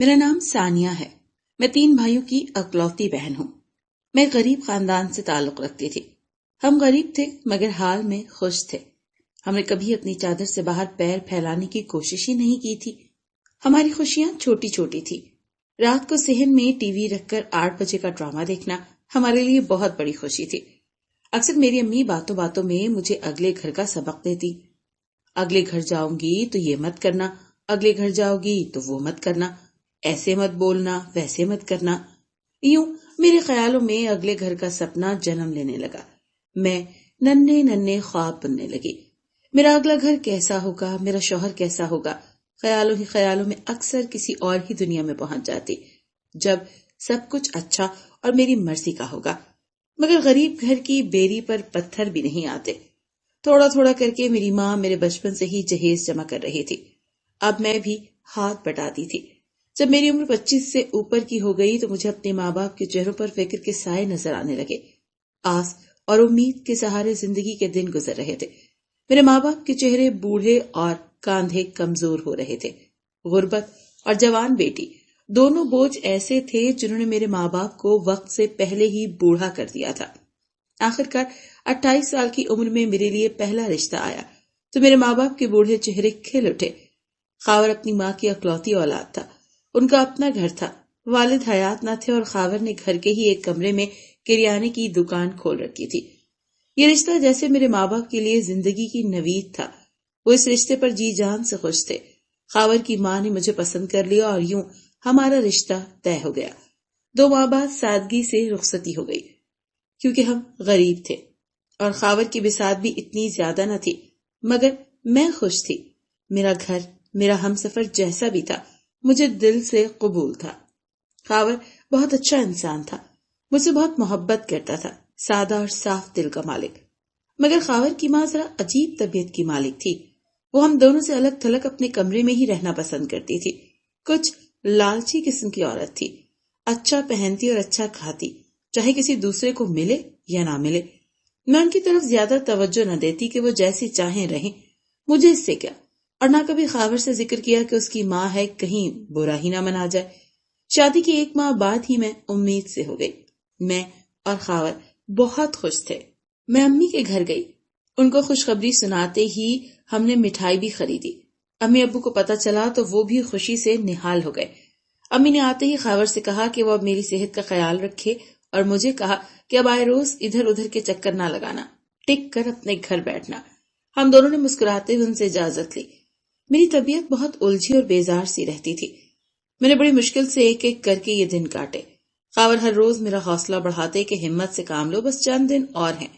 میرا نام ثانیہ ہے۔ میں 3 بھائیوں کی اکلوتی بہن ہوں۔ میں غریب خاندان سے تعلق رکھتی تھی۔ ہم غریب تھے مگر حال میں خوش تھے۔ ہم نے کبھی اپنی چادر سے باہر پیر پھیلانے کی کوشش ہی نہیں کی تھی۔ ہماری خوشیاں چھوٹی چھوٹی تھی۔ رات کو صحن میں ٹی وی رکھ کر 8 بجے کا ڈرامہ دیکھنا ہمارے لیے بہت بڑی خوشی تھی۔ اکثر میری امی باتوں باتوں میں مجھے اگلے گھر کا سبق دیتی۔ اگلے گھر جاؤں گی تو یہ مت کرنا، اگلے گھر جاؤ گی تو وہ مت کرنا، ایسے مت بولنا، ویسے مت کرنا۔ یوں میرے خیالوں میں اگلے گھر کا سپنا جنم لینے لگا۔ میں ننھے ننھے خواب بننے لگی۔ میرا اگلا گھر کیسا ہوگا، میرا شوہر کیسا ہوگا، خیالوں ہی خیالوں میں اکثر کسی اور ہی دنیا میں پہنچ جاتی، جب سب کچھ اچھا اور میری مرضی کا ہوگا۔ مگر غریب گھر کی بیری پر پتھر بھی نہیں آتے۔ تھوڑا تھوڑا کر کے میری ماں میرے بچپن سے ہی جہیز جمع کر رہی تھی۔ اب میں بھی ہاتھ بٹاتی تھی۔ جب میری عمر 25 سے اوپر کی ہو گئی تو مجھے اپنے ماں باپ کے چہروں پر فکر کے سائے نظر آنے لگے۔ آس اور امید کے سہارے زندگی کے دن گزر رہے تھے۔ میرے ماں باپ کے چہرے بوڑھے اور کاندھے کمزور ہو رہے تھے۔ غربت اور جوان بیٹی دونوں بوجھ ایسے تھے جنہوں نے میرے ماں باپ کو وقت سے پہلے ہی بوڑھا کر دیا تھا۔ آخرکار 28 سال کی عمر میں میرے لیے پہلا رشتہ آیا تو میرے ماں باپ کے بوڑھے چہرے کھل اٹھے۔ خاور اپنی ماں کی اکلوتی اولاد تھا۔ ان کا اپنا گھر تھا۔ والد حیات نہ تھے اور خاور نے گھر کے ہی ایک کمرے میں کریانے کی دکان کھول رکھی تھی۔ یہ رشتہ جیسے میرے ماں باپ کے لیے زندگی کی نوید تھا۔ وہ اس رشتے پر جی جان سے خوش تھے۔ خاور کی ماں نے مجھے پسند کر لیا اور یوں ہمارا رشتہ طے ہو گیا۔ 2 ماہ بعد سادگی سے رخصتی ہو گئی، کیونکہ ہم غریب تھے اور خاور کی بساط بھی اتنی زیادہ نہ تھی، مگر میں خوش تھی۔ میرا گھر میرا ہمسفر جیسا بھی تھا مجھے دل سے قبول تھا۔ خاور بہت اچھا انسان تھا، مجھ سے بہت محبت کرتا تھا، سادہ اور صاف دل کا مالک۔ مگر خاور کی ماں ذرا عجیب طبیعت کی مالک تھی۔ وہ ہم دونوں سے الگ تھلگ اپنے کمرے میں ہی رہنا پسند کرتی تھی۔ کچھ لالچی قسم کی عورت تھی۔ اچھا پہنتی اور اچھا کھاتی، چاہے کسی دوسرے کو ملے یا نہ ملے۔ میں ان کی طرف زیادہ توجہ نہ دیتی کہ وہ جیسی چاہیں رہیں، مجھے اس سے کیا، اور نہ کبھی خاور سے ذکر کیا کہ اس کی ماں ہے، کہیں برا ہی نہ منا جائے۔ شادی کی 1 ماہ بعد ہی میں امید سے ہو گئی۔ میں اور خاور بہت خوش تھے۔ میں امی کے گھر گئی۔ ان کو خوشخبری سناتے ہی ہم نے مٹھائی بھی خریدی۔ امی ابو کو پتہ چلا تو وہ بھی خوشی سے نہال ہو گئے۔ امی نے آتے ہی خاور سے کہا کہ وہ اب میری صحت کا خیال رکھے اور مجھے کہا کہ اب آئے روز ادھر ادھر کے چکر نہ لگانا، ٹک کر اپنے گھر بیٹھنا۔ ہم دونوں نے مسکراتے ہوئے ان سے اجازت لی۔ میری طبیعت بہت الجھی اور بیزار سی رہتی تھی۔ میں نے بڑی مشکل سے ایک ایک کر کے یہ دن کاٹے۔ خاور ہر روز میرا حوصلہ بڑھاتے کہ ہمت سے کام لو، بس چند دن اور ہیں،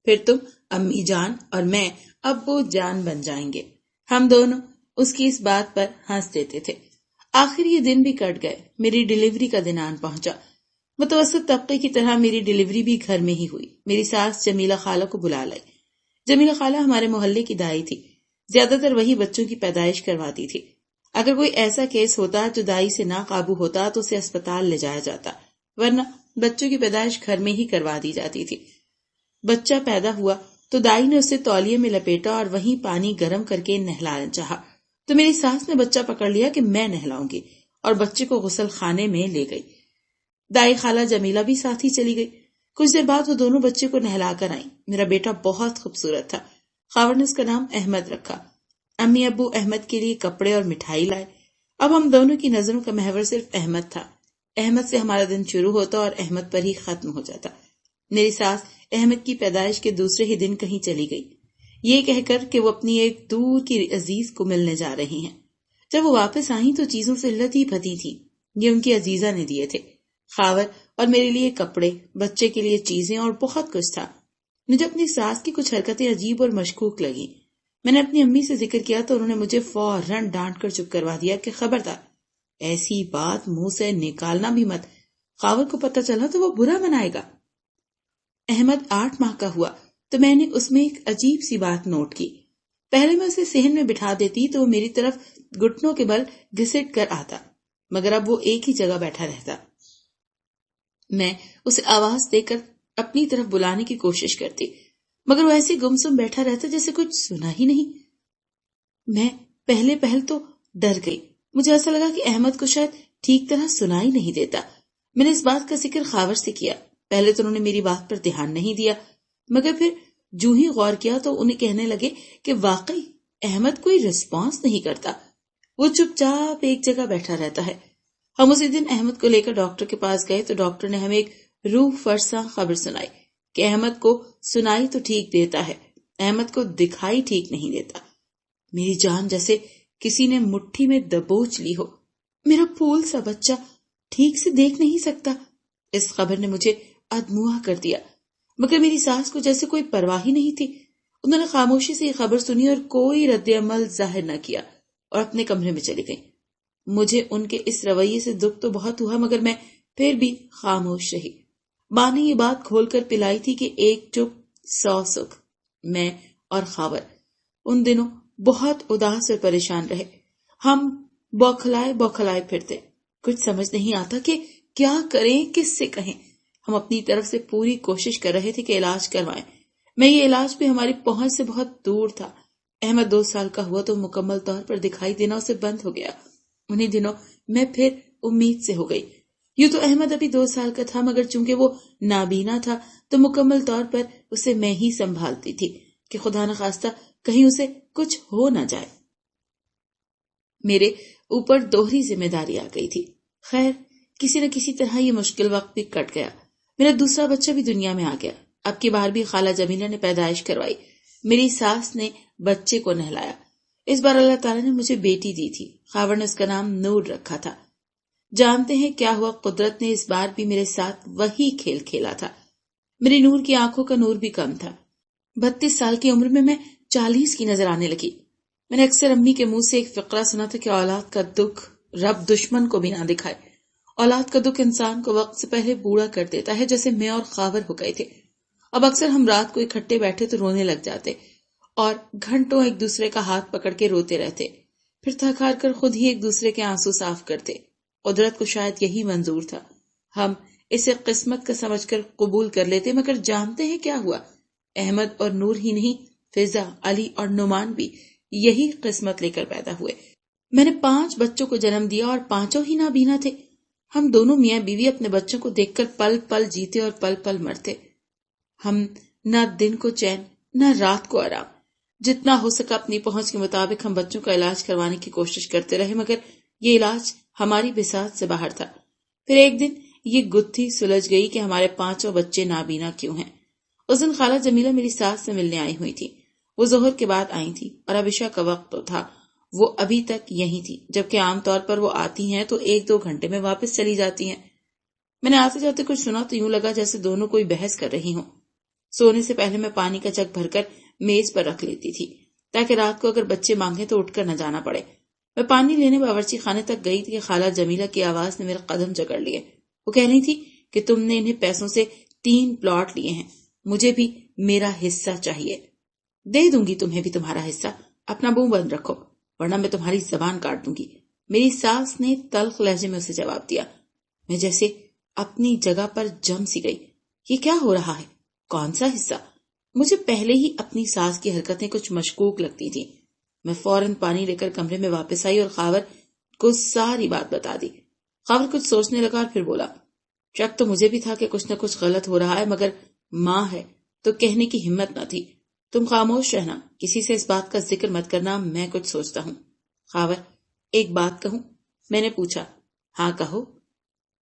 پھر تم امی جان اور میں ابو جان بن جائیں گے۔ ہم دونوں اس کی اس بات پر ہنس دیتے تھے۔ آخر یہ دن بھی کٹ گئے۔ میری ڈیلیوری کا دن آن پہنچا۔ متوسط طبقے کی طرح میری ڈیلیوری بھی گھر میں ہی ہوئی۔ میری ساس جمیلہ خالہ کو بلا لائی۔ جمیلہ خالہ ہمارے محلے کی دائی تھی۔ زیادہ تر وہی بچوں کی پیدائش کرواتی تھی۔ اگر کوئی ایسا کیس ہوتا جو دائی سے نہ قابو ہوتا تو اسے اسپتال لے جایا جاتا، ورنہ بچوں کی پیدائش گھر میں ہی کروا دی جاتی تھی۔ بچہ پیدا ہوا تو دائی نے اسے تولیے میں لپیٹا اور وہیں پانی گرم کر کے نہلانا چاہا تو میری ساس نے بچہ پکڑ لیا کہ میں نہلاؤں گی اور بچے کو غسل خانے میں لے گئی۔ دائی خالہ جمیلہ بھی ساتھ ہی چلی گئی۔ کچھ دیر بعد وہ دونوں بچے کو نہلا کر آئیں۔ میرا بیٹا بہت خوبصورت تھا۔ خاور نے اس کا نام احمد رکھا۔ امی ابو احمد کے لیے کپڑے اور مٹھائی لائے۔ اب ہم دونوں کی نظروں کا محور صرف احمد تھا۔ احمد سے ہمارا دن شروع ہوتا اور احمد پر ہی ختم ہو جاتا۔ میری ساس احمد کی پیدائش کے دوسرے ہی دن کہیں چلی گئی، یہ کہہ کر کہ وہ اپنی ایک دور کی عزیز کو ملنے جا رہی ہیں۔ جب وہ واپس آئیں تو چیزوں سے لدی پھتی تھی۔ یہ ان کی عزیزہ نے دیے تھے۔ خاور اور میرے لیے کپڑے، بچے کے لیے چیزیں اور بہت کچھ تھا۔ مجھے اپنی ساس کی کچھ حرکتیں عجیب اور مشکوک لگیں۔ میں نے اپنی امی سے ذکر کیا تو انہوں نے مجھے فوراً ڈانٹ کر چپ کروا دیا کہ خبردار، ایسی بات منہ سے نکالنا بھی مت، خاور کو پتہ چلا تو وہ برا منائے گا۔ احمد 8 ماہ کا ہوا تو میں نے اس میں ایک عجیب سی بات نوٹ کی۔ پہلے میں اسے صحن میں بٹھا دیتی تو وہ میری طرف گھٹنوں کے بل گھسٹ کر آتا، مگر اب وہ ایک ہی جگہ بیٹھا رہتا۔ میں اسے آواز دے کر اپنی طرف بلانے کی کوشش کرتی، مگر وہ ایسے گمسم بیٹھا رہتا جیسے کچھ سنا ہی نہیں۔ میں پہل تو ڈر گئی۔ مجھے ایسا لگا کہ احمد کو شاید ٹھیک طرح سنائی نہیں دیتا۔ میں نے اس بات کا ذکر خاور سے کیا، پہلے تو انہوں نے میری بات پر دھیان نہیں دیا، مگر پھر جو ہی غور کیا تو انہیں کہنے لگے کہ واقعی احمد کوئی رسپانس نہیں کرتا، وہ چپ چاپ ایک جگہ بیٹھا رہتا ہے۔ ہم اسی دن احمد کو لے کر ڈاکٹر کے پاس گئے تو ڈاکٹر نے ہمیں ایک روح فرسا خبر سنائی کہ احمد کو سنائی تو ٹھیک دیتا ہے، احمد کو دکھائی ٹھیک نہیں دیتا۔ میری جان جیسے کسی نے مٹھی میں دبوچ لی ہو، میرا پھول سا بچہ ٹھیک سے دیکھ نہیں سکتا۔ اس خبر نے مجھے ادموا کر دیا، مگر میری ساس کو جیسے کوئی پرواہ ہی نہیں تھی۔ انہوں نے خاموشی سے یہ خبر سنی اور کوئی رد عمل ظاہر نہ کیا اور اپنے کمرے میں چلی گئی۔ مجھے ان کے اس رویے سے دکھ تو بہت ہوا، مگر میں پھر بھی خاموش رہی۔ ماں نے یہ بات کھول کر پلائی تھی کہ ایک چپ 100 سکھ۔ میں اور خاور ان دنوں بہت اداس اور پریشان رہے۔ ہم بوکھلائے پھرتے، کچھ سمجھ نہیں آتا کہ کیا کریں، کس سے کہیں۔ ہم اپنی طرف سے پوری کوشش کر رہے تھے کہ علاج کروائیں، میں یہ علاج بھی ہماری پہنچ سے بہت دور تھا۔ احمد 2 سال کا ہوا تو مکمل طور پر دکھائی دینا اسے بند ہو گیا۔ انہی دنوں میں پھر امید سے ہو گئی۔ یوں تو احمد ابھی 2 سال کا تھا، مگر چونکہ وہ نابینا تھا تو مکمل طور پر اسے میں ہی سنبھالتی تھی کہ خدا نخواستہ کہیں اسے کچھ ہو نہ جائے۔ میرے اوپر دوہری ذمہ داری آ گئی تھی۔ خیر، کسی نہ کسی طرح یہ مشکل وقت بھی کٹ گیا۔ میرا دوسرا بچہ بھی دنیا میں آ گیا۔ اب کی بار بھی خالہ جمیلہ نے پیدائش کروائی، میری ساس نے بچے کو نہلایا۔ اس بار اللہ تعالیٰ نے مجھے بیٹی دی تھی، خاور نے اس کا نام نور رکھا تھا۔ جانتے ہیں کیا ہوا؟ قدرت نے اس بار بھی میرے ساتھ وہی کھیل کھیلا تھا۔ میری نور کی آنکھوں کا نور بھی کم تھا۔ 32 سال کی عمر میں 40 کی نظر آنے لگی۔ میں نے اکثر امی کے منہ سے ایک فقرہ سنا تھا کہ اولاد کا دکھ رب دشمن کو بھی نہ دکھائے۔ اولاد کا دکھ انسان کو وقت سے پہلے بوڑھا کر دیتا ہے، جیسے میں اور خاور ہو گئے تھے۔ اب اکثر ہم رات کو اکٹھے بیٹھے تو رونے لگ جاتے اور گھنٹوں ایک دوسرے کا ہاتھ پکڑ کے روتے رہتے، پھر تھک ہار کر خود ہی ایک دوسرے کے آنسو صاف کرتے۔ قدرت کو شاید یہی منظور تھا، ہم اسے قسمت کا سمجھ کر قبول کر لیتے۔ مگر جانتے ہیں کیا ہوا؟ احمد اور نور ہی نہیں، فضا، علی اور نعمان بھی یہی قسمت لے کر پیدا ہوئے۔ میں نے 5 بچوں کو جنم دیا اور 5 ہی نابینا تھے۔ ہم دونوں میاں بیوی اپنے بچوں کو دیکھ کر پل پل جیتے اور پل پل مرتے۔ ہم نہ دن کو چین نہ رات کو آرام۔ جتنا ہو سکا اپنی پہنچ کے مطابق ہم بچوں کا علاج کروانے کی کوشش کرتے رہے، مگر یہ علاج ہماری بساط سے باہر تھا۔ پھر ایک دن یہ گتھی سلجھ گئی کہ ہمارے 5 بچے نابینا کیوں ہیں۔ اس دن خالہ جمیلہ میری ساس سے ملنے آئی ہوئی تھی۔ وہ ظہر کے بعد آئی تھی اور اب عشاء کا وقت تو تھا۔ وہ ابھی تک یہیں تھی، جبکہ عام طور پر وہ آتی ہیں تو 1-2 گھنٹے میں واپس چلی جاتی ہیں۔ میں نے آتے جاتے کچھ سنا تو یوں لگا جیسے دونوں کوئی بحث کر رہی ہوں۔ سونے سے پہلے میں پانی کا جگ بھر کر میز پر رکھ لیتی تھی تاکہ رات کو اگر بچے مانگے تو اٹھ کر نہ جانا پڑے۔ میں پانی لینے باورچی خانے تک گئی تھی کہ خالہ جمیلہ کی آواز نے میرے قدم جکڑ لیے۔ وہ کہہ رہی تھی کہ تم نے انہیں پیسوں سے 3 پلاٹ لیے ہیں، مجھے بھی میرا حصہ چاہیے۔ دے دوں گی تمہیں بھی تمہارا حصہ، اپنا منہ بند رکھو ورنہ میں تمہاری زبان کاٹ دوں گی، میری ساس نے تلخ لہجے میں اسے جواب دیا۔ میں جیسے اپنی جگہ پر جم سی گئی۔ یہ کیا ہو رہا ہے؟ کون سا حصہ؟ مجھے پہلے ہی اپنی ساس کی حرکتیں کچھ مشکوک لگتی تھی۔ میں فوراً پانی لے کر کمرے میں واپس آئی اور خاور کو ساری بات بتا دی۔ خاور کچھ سوچنے لگا اور پھر بولا، شک تو مجھے بھی تھا کہ کچھ نہ کچھ غلط ہو رہا ہے، مگر ماں ہے تو کہنے کی ہمت نہ تھی۔ تم خاموش رہنا، کسی سے اس بات کا ذکر مت کرنا، میں کچھ سوچتا ہوں۔ خاور، ایک بات کہوں؟ میں نے پوچھا۔ ہاں کہو۔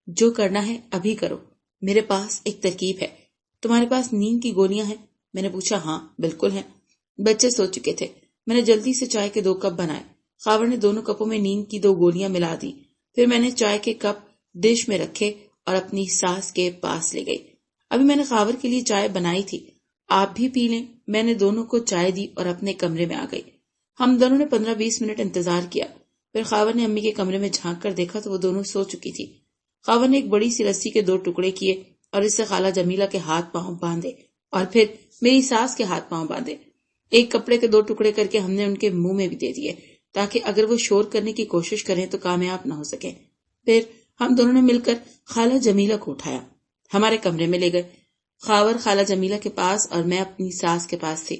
جو کرنا ہے ابھی کرو، میرے پاس ایک ترکیب ہے۔ تمہارے پاس نیند کی گولیاں ہیں؟ میں نے پوچھا۔ ہاں بالکل ہیں۔ بچے سو چکے تھے، میں نے جلدی سے چائے کے 2 کپ بنائے۔ خاور نے دونوں کپوں میں نیند کی 2 گولیاں ملا دی، پھر میں نے چائے کے کپ ڈش میں رکھے اور اپنی ساس کے پاس لے گئی۔ ابھی میں نے خاور کے لیے چائے بنائی تھی، آپ بھی پی لیں۔ میں نے دونوں کو چائے دی اور اپنے کمرے میں آ گئی۔ ہم دونوں نے 15-20 منٹ انتظار کیا، پھر خاور نے امی کے کمرے میں جھانک کر دیکھا تو وہ دونوں سو چکی تھی۔ خاور نے ایک بڑی سی رسی کے 2 ٹکڑے کیے اور اس سے خالہ جمیلہ کے ہاتھ پاؤں باندھے اور پھر میری ساس کے ہاتھ پاؤں باندھے۔ ایک کپڑے کے 2 ٹکڑے کر کے ہم نے ان کے منہ میں بھی دے دیے تاکہ اگر وہ شور کرنے کی کوشش کریں تو کامیاب نہ ہو سکیں۔ پھر ہم دونوں نے مل کر خالہ جمیلہ کو اٹھایا، ہمارے کمرے میں لے گئے۔ خاور خالہ جمیلہ کے پاس اور میں اپنی ساس کے پاس تھی۔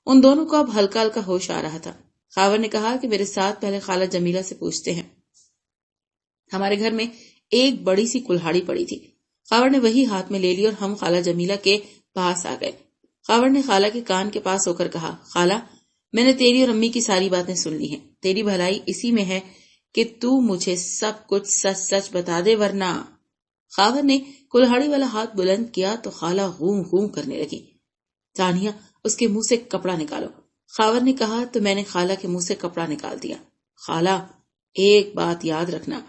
ان دونوں کو اب ہلکا ہلکا ہوش آ رہا تھا۔ خاور نے کہا کہ میرے ساتھ پہلے خالہ جمیلہ سے پوچھتے ہیں۔ ہمارے گھر میں ایک بڑی سی کلہاڑی پڑی تھی. خاور نے وہی ہاتھ میں لے لی اور ہم خالہ جمیلہ کے پاس آ گئے. خاور نے خالہ کے کان کے پاس ہو کر کہا، خالہ میں نے تیری اور امی کی ساری باتیں سن لی ہیں. تیری بھلائی اسی میں ہے کہ تو مجھے سب کچھ سچ سچ بتا دے ورنہ. خاور نے کلہاڑی والا ہاتھ بلند کیا تو خالہ غون غون کرنے لگی. ثانیہ اس کے منہ سے کپڑا نکالو. خاور نے کہا تو میں نے خالہ کے منہ سے کپڑا نکال دیا. خالہ ایک بات یاد رکھنا،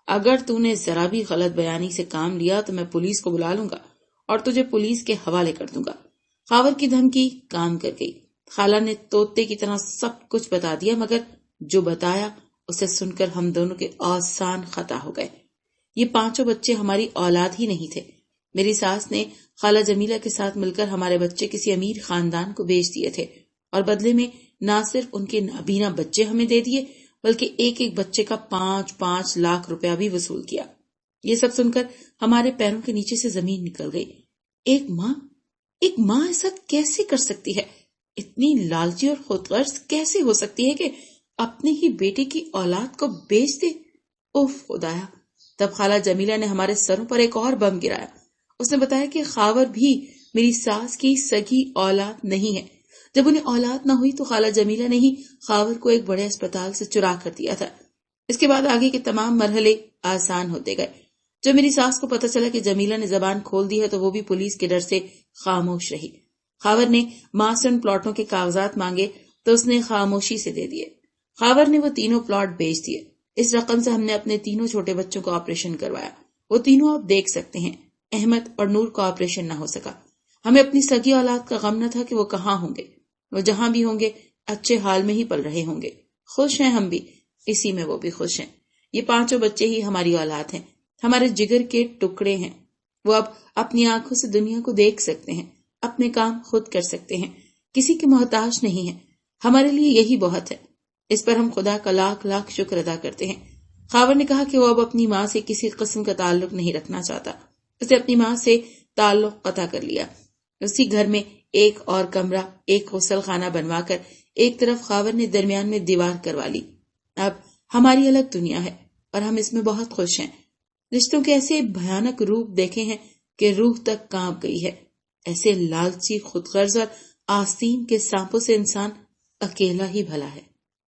اگر تو نے ذرا بھی غلط بیانی سے کام لیا تو میں پولیس کو بلا لوں گا اور تجھے پولیس کے حوالے کر دوں گا. خاور کی دھمکی کام کر گئی. خالہ نے طوطے کی طرح سب کچھ بتا دیا، مگر جو بتایا اسے سن کر ہم دونوں کے آسان خطا ہو گئے. یہ 5 بچے ہماری اولاد ہی نہیں تھے. میری ساس نے خالہ جمیلہ کے ساتھ مل کر ہمارے بچے کسی امیر خاندان کو بیچ دیے تھے اور بدلے میں نہ صرف ان کے نابینا بچے ہمیں دے دیے بلکہ ایک ایک بچے کا 5-5 لاکھ روپیہ بھی وصول کیا. یہ سب سن کر ہمارے پیروں کے نیچے سے زمین نکل گئی. ایک ماں ایسا کیسے کر سکتی ہے؟ اتنی لالچی اور خود غرض کیسے ہو سکتی ہے کہ اپنے ہی بیٹے کی اولاد کو بیچ دے؟ اوف خدایا! تب خالہ جمیلہ نے ہمارے سروں پر ایک اور بم گرایا. اس نے بتایا کہ خاور بھی میری ساس کی سگی اولاد نہیں ہے. جب انہیں اولاد نہ ہوئی تو خالہ جمیلہ نے ہی خاور کو ایک بڑے اسپتال سے چرا کر دیا تھا. اس کے بعد آگے کے تمام مرحلے آسان ہوتے گئے. جب میری ساس کو پتہ چلا کہ جمیلہ نے زبان کھول دی ہے تو وہ بھی پولیس کے ڈر سے خاموش رہی. خاور نے ماں سے ان پلاٹوں کے کاغذات مانگے تو اس نے خاموشی سے دے دیے. خاور نے وہ تینوں پلاٹ بیچ دیے. اس رقم سے ہم نے اپنے تینوں چھوٹے بچوں کو آپریشن کروایا. وہ تینوں آپ دیکھ سکتے ہیں. احمد اور نور کو آپریشن نہ ہو سکا. ہمیں اپنی سگی اولاد کا غم نہ تھا کہ وہ کہاں ہوں گے. وہ جہاں بھی ہوں گے اچھے حال میں ہی پل رہے ہوں گے. خوش ہیں ہم بھی، اسی میں وہ بھی خوش ہیں. یہ 5 بچے ہی ہماری اولاد ہیں، ہمارے جگر کے ٹکڑے ہیں. وہ اب اپنی آنکھوں سے دنیا کو دیکھ سکتے ہیں، اپنے کام خود کر سکتے ہیں، کسی کے محتاج نہیں ہیں. ہمارے لیے یہی بہت ہے. اس پر ہم خدا کا لاکھ لاکھ شکر ادا کرتے ہیں. خاور نے کہا کہ وہ اب اپنی ماں سے کسی قسم کا تعلق نہیں رکھنا چاہتا. اسے اپنی ماں سے تعلق قطع کر لیا. اسی گھر میں ایک اور کمرہ، ایک غسل خانہ بنوا کر ایک طرف خاور نے درمیان میں دیوار کروا لی. اب ہماری الگ دنیا ہے اور ہم اس میں بہت خوش ہیں. رشتوں کے ایسے بھیانک روپ دیکھے ہیں کہ روح تک کانپ گئی ہے. ایسے لالچی، خود غرض اور آستین کے سانپوں سے انسان اکیلا ہی بھلا ہے.